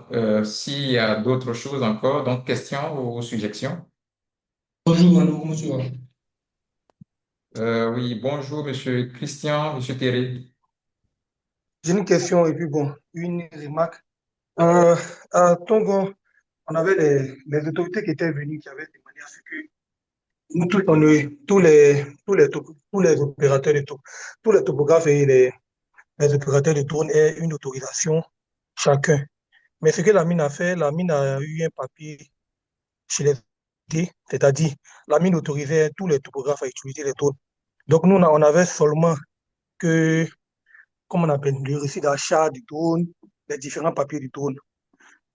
s'il y a d'autres choses encore, donc questions ou suggestions? Bonjour, Manu, comment tu vas? Oui, bonjour, Monsieur Christian, Monsieur Thierry. J'ai une question et puis bon, une remarque. Euh, à Tongo, on avait les autorités qui étaient venues, qui avaient demandé à ce que nous tous, tous les opérateurs tous les topographes et les opérateurs de drones aient une autorisation chacun. Mais ce que la mine a fait, la mine a eu un papier chez les autorités, c'est-à-dire la mine autorisait tous les topographes à utiliser les drones. Donc nous, on avait seulement que, comme on appelle, le récit d'achat du drone les différents papiers du drone.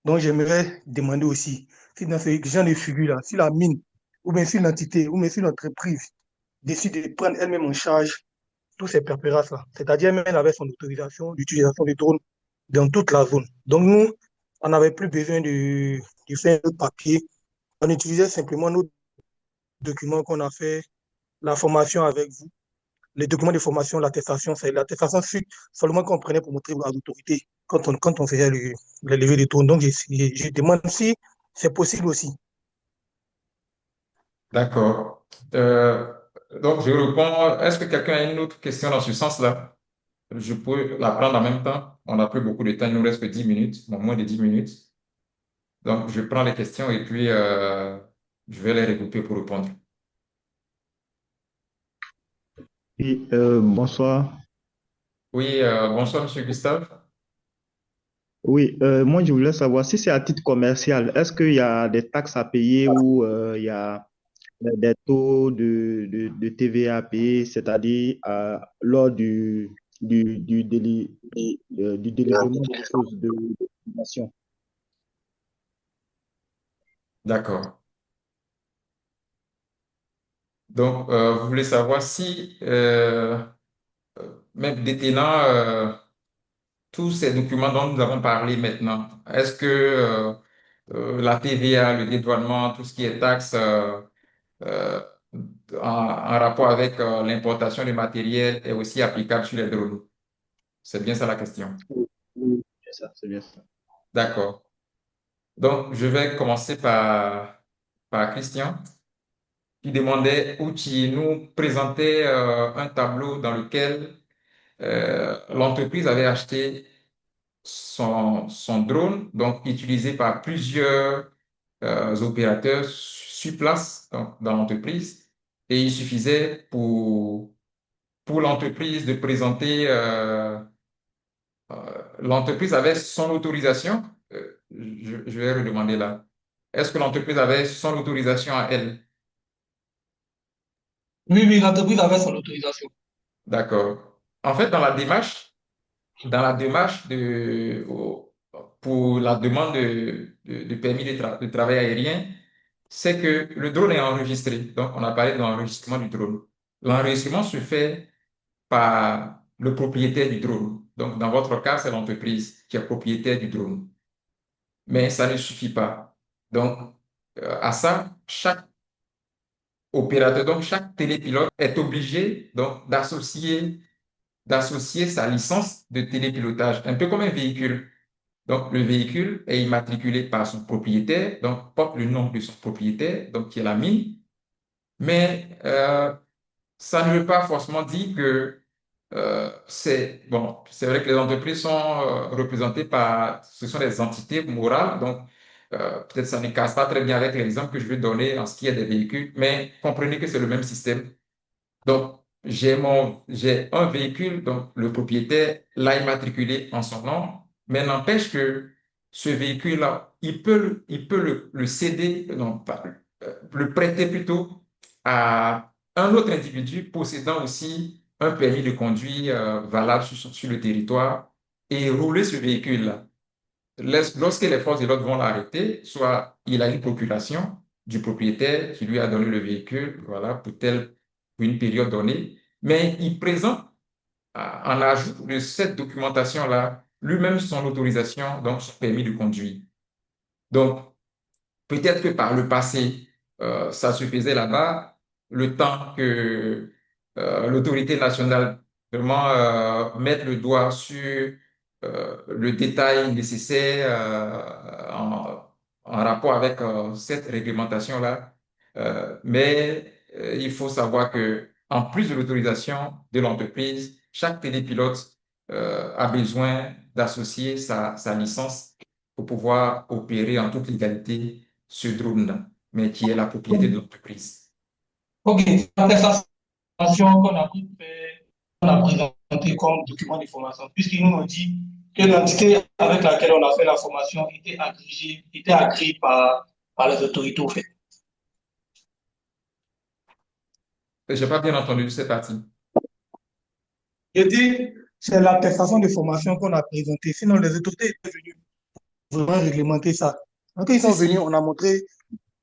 Donc, j'aimerais demander aussi, si dans ce genre de figure-là, si la mine, ou bien si l'entité, ou bien si l'entreprise décide de prendre elle-même en charge tous ces préparations-là, c'est-à-dire même avec son autorisation d'utilisation du drone dans toute la zone. Donc, nous, on n'avait plus besoin de faire notre papier. On utilisait simplement nos documents qu'on a fait, la formation avec vous, les documents de formation, l'attestation. C'est l'attestation seulement qu'on prenait pour montrer à l'autorité quand on faisait le lever de tour. Donc, je demande si c'est possible aussi. D'accord. Euh, donc, je réponds. Est-ce que quelqu'un a une autre question dans ce sens-là? Je peux la prendre en même temps. On n'a plus beaucoup de temps. Il nous reste que 10 minutes, bon, moins de 10 minutes. Donc, je prends les questions et puis je vais les regrouper pour répondre. Oui, bonsoir. Oui, bonsoir, Monsieur Gustave. Oui, moi je voulais savoir si c'est à titre commercial, est-ce qu'il y a des taxes à payer ou il y a des taux de TVA à payer, c'est-à-dire lors du délivrement de choses de consommation. D'accord. Donc, vous voulez savoir si, même détenant tous ces documents dont nous avons parlé maintenant, est-ce que la TVA, le dédouanement, tout ce qui est taxes euh, en rapport avec l'importation de matériel est aussi applicable sur les drones? C'est bien ça la question. Oui, oui, c'est ça, c'est bien ça. D'accord. Donc, je vais commencer par Christian, qui demandait ou qui nous présentait un tableau dans lequel l'entreprise avait acheté son drone, donc utilisé par plusieurs opérateurs sur place donc, dans l'entreprise. Et il suffisait pour l'entreprise de présenter, l'entreprise avait son autorisation. Je vais redemander là. Est-ce que l'entreprise avait son autorisation à elle? Oui, oui, l'entreprise avait son autorisation. D'accord. En fait, dans la démarche pour la demande de permis de travail aérien, c'est que le drone est enregistré. Donc, on a parlé de l'enregistrement du drone. L'enregistrement se fait par le propriétaire du drone. Donc, dans votre cas, c'est l'entreprise qui est propriétaire du drone. Mais ça ne suffit pas. Donc, à ça, chaque opérateur, donc chaque télépilote est obligé donc d'associer sa licence de télépilotage, un peu comme un véhicule. Donc, le véhicule est immatriculé par son propriétaire, donc porte le nom de son propriétaire, donc qui est la mine, mais ça ne veut pas forcément dire que c'est bon. C'est vrai que les entreprises sont représentées par, ce sont des entités morales, donc peut-être ça ne casse pas très bien avec l'exemple que je vais donner en ce qui est des véhicules, mais comprenez que c'est le même système. Donc, j'ai un véhicule, donc le propriétaire l'a immatriculé en son nom, mais n'empêche que ce véhicule-là, il peut le céder, non, pas, le prêter plutôt à un autre individu possédant aussi un permis de conduire valable sur le territoire et rouler ce véhicule-là. Lorsque les forces de l'ordre vont l'arrêter, soit il a une procuration du propriétaire qui lui a donné le véhicule, voilà, pour une période donnée, mais il présente en ajout de cette documentation-là lui-même son autorisation, donc son permis de conduire. Donc, peut-être que par le passé, ça se faisait là-bas, le temps que l'autorité nationale vraiment mette le doigt sur le détail nécessaire en rapport avec cette réglementation-là. Mais il faut savoir que en plus de l'autorisation de l'entreprise, chaque télépilote a besoin d'associer sa licence pour pouvoir opérer en toute légalité ce drone, mais qui est la propriété de l'entreprise. Ok, l'attestation qu'on a présentée comme document d'information, puisqu'ils nous ont dit que l'entité avec laquelle on a fait la formation était agréée par les autorités au fait. Je n'ai pas bien entendu cette partie. Je dis, C'est l'attestation de formation qu'on a présentée. Sinon, les autorités étaient venues vraiment réglementer ça. Donc, ils Si, sont venus, on si, a montré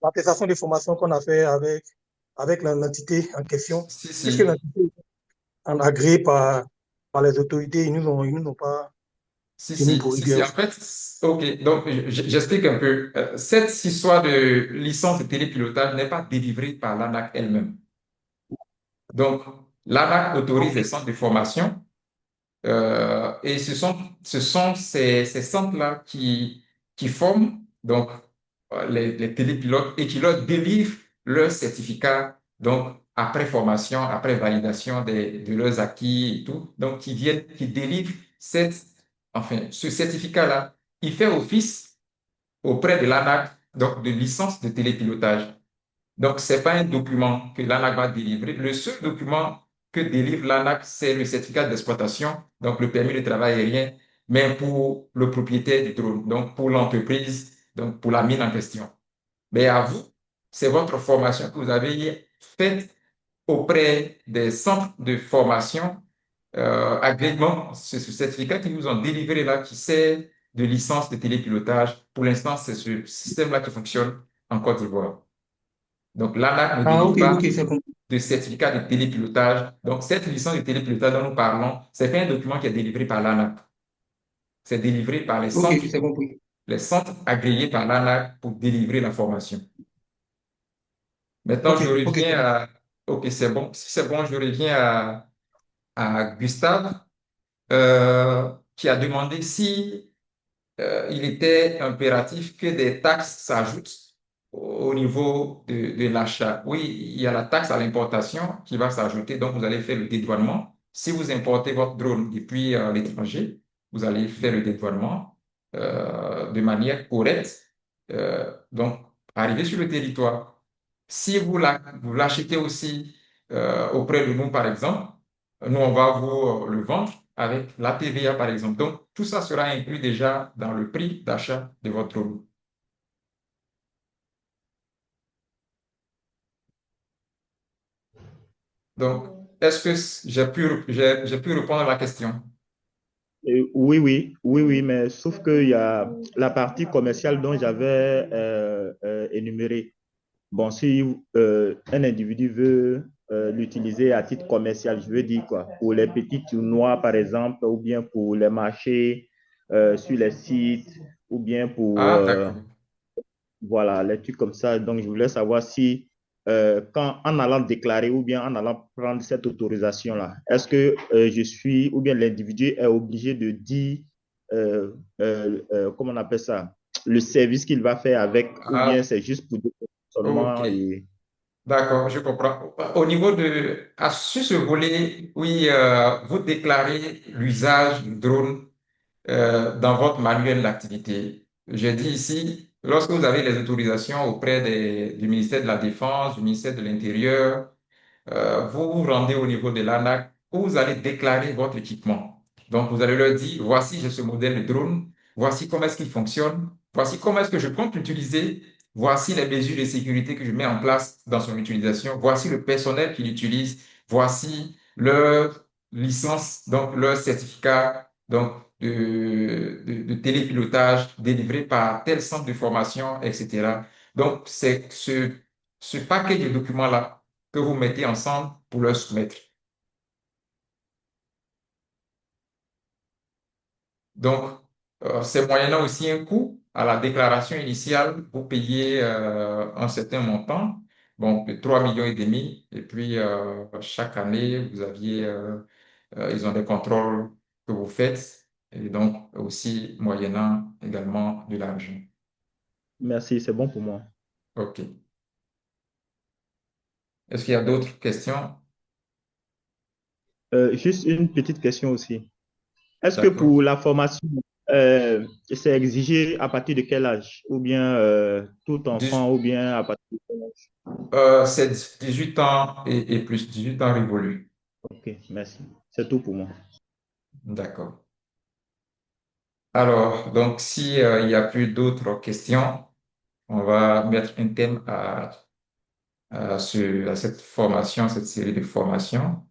l'attestation de formation qu'on a fait avec l'entité en question, si, puisque si. l'entité en agréée par les autorités, ils nous ont pas Si, tenu si, pour si, rigueur si. En aussi. fait, OK. Donc, j'explique un peu. Cette histoire de licence de télépilotage n'est pas délivrée par l'ANAC elle-même. Donc, l'ANAC autorise les centres de formation et ce sont ces centres-là qui forment donc, les télépilotes et qui leur délivrent leur certificat donc, après formation, après validation de leurs acquis et tout. Donc, qui délivrent ce certificat-là. Il fait office auprès de l'ANAC donc, de licence de télépilotage. Donc, ce n'est pas un document que l'ANAC va délivrer. Le seul document que délivre l'ANAC, c'est le certificat d'exploitation, donc le permis de travail aérien, mais pour le propriétaire du drone, donc pour l'entreprise, donc pour la mine en question. Mais à vous, c'est votre formation que vous avez faite auprès des centres de formation agrément, c'est ce certificat qu'ils vous ont délivré là, qui sert de licence de télépilotage. Pour l'instant, c'est ce système-là qui fonctionne en Côte d'Ivoire. Donc, l'ANAC ne Ah, délivre ok, ok, pas c'est compris. de certificat de télépilotage. Donc, cette licence de télépilotage dont nous parlons, c'est pas un document qui est délivré par l'ANAC. C'est délivré par Ok, c'est compris. les centres agréés par l'ANAC pour délivrer la formation. Maintenant, Ok, je ok, reviens c'est bon. à... OK, c'est bon. Si c'est bon, je reviens à Gustave, qui a demandé si il était impératif que des taxes s'ajoutent au niveau de l'achat. Oui, il y a la taxe à l'importation qui va s'ajouter, donc vous allez faire le dédouanement. Si vous importez votre drone depuis l'étranger, vous allez faire le dédouanement de manière correcte. Donc, arriver sur le territoire. Si vous l'achetez aussi auprès de nous, par exemple, nous, on va vous le vendre avec la TVA, par exemple. Donc, tout ça sera inclus déjà dans le prix d'achat de votre lot. Donc, est-ce que j'ai pu répondre à la question? Oui, oui, oui, oui, mais sauf qu'il y a la partie commerciale dont j'avais énuméré. Bon, si un individu veut l'utiliser à titre commercial, je veux dire quoi, pour les petits tournois, par exemple, ou bien pour les marchés sur les sites, ou bien pour, Ah, d'accord. voilà, les trucs comme ça. Donc, je voulais savoir si, en allant déclarer ou bien en allant prendre cette autorisation-là, est-ce que je suis, ou bien l'individu est obligé de dire, comment on appelle ça, le service qu'il va faire avec, ou bien Ah, c'est juste pour dire ok. seulement et... D'accord, je comprends. Sur ce volet, oui, vous déclarez l'usage du drone dans votre manuel d'activité. J'ai dit ici, lorsque vous avez les autorisations auprès du ministère de la Défense, du ministère de l'Intérieur, vous vous rendez au niveau de l'ANAC où vous allez déclarer votre équipement. Donc, vous allez leur dire, voici, j'ai ce modèle de drone, voici comment est-ce qu'il fonctionne, voici comment est-ce que je compte l'utiliser, voici les mesures de sécurité que je mets en place dans son utilisation, voici le personnel qui l'utilise, voici leur licence, donc leur certificat donc, de télépilotage délivré par tel centre de formation, etc. Donc, c'est ce paquet de documents-là que vous mettez ensemble pour leur soumettre. Donc, c'est moyennant aussi un coût à la déclaration initiale. Vous payez un certain montant, bon, de 3,5 millions. Et puis, chaque année, ils ont des contrôles que vous faites. Et donc, aussi moyennant également de l'argent. Merci, c'est bon pour moi. OK. Est-ce qu'il y a d'autres questions? Juste une petite question aussi. Est-ce que D'accord. pour la formation, c'est exigé à partir de quel âge? Ou bien tout enfant, ou bien à partir de quel âge? C'est 18 ans et plus, 18 ans révolus. Ok, merci. C'est tout pour moi. D'accord. Alors, donc, si, il n'y a plus d'autres questions, on va mettre un thème à cette formation, cette série de formations.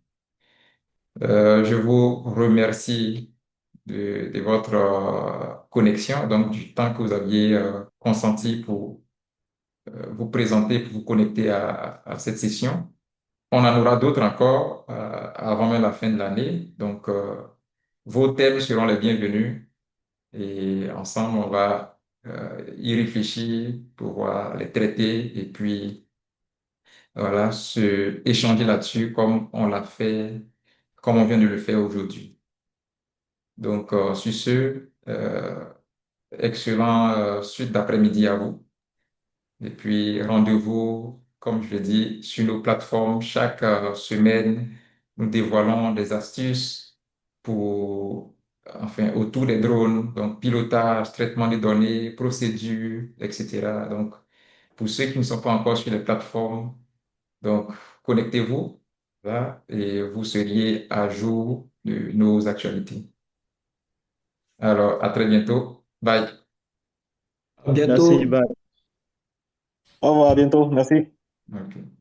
Je vous remercie de votre connexion, donc du temps que vous aviez consenti pour vous présenter, pour vous connecter à cette session. On en aura d'autres encore avant même la fin de l'année. Donc, vos thèmes seront les bienvenus et ensemble, on va y réfléchir, pouvoir les traiter et puis, voilà, se échanger là-dessus comme on l'a fait, comme on vient de le faire aujourd'hui. Donc, sur ce, excellent suite d'après-midi à vous. Et puis, rendez-vous, comme je l'ai dit, sur nos plateformes. Chaque semaine, nous dévoilons des astuces pour, enfin, autour des drones, donc pilotage, traitement des données, procédures, etc. Donc, pour ceux qui ne sont pas encore sur les plateformes, donc, connectez-vous, là, et vous seriez à jour de nos actualités. Alors, à très bientôt. Bye. À Merci, bientôt. bye. Au revoir, à bientôt. Merci. Ok.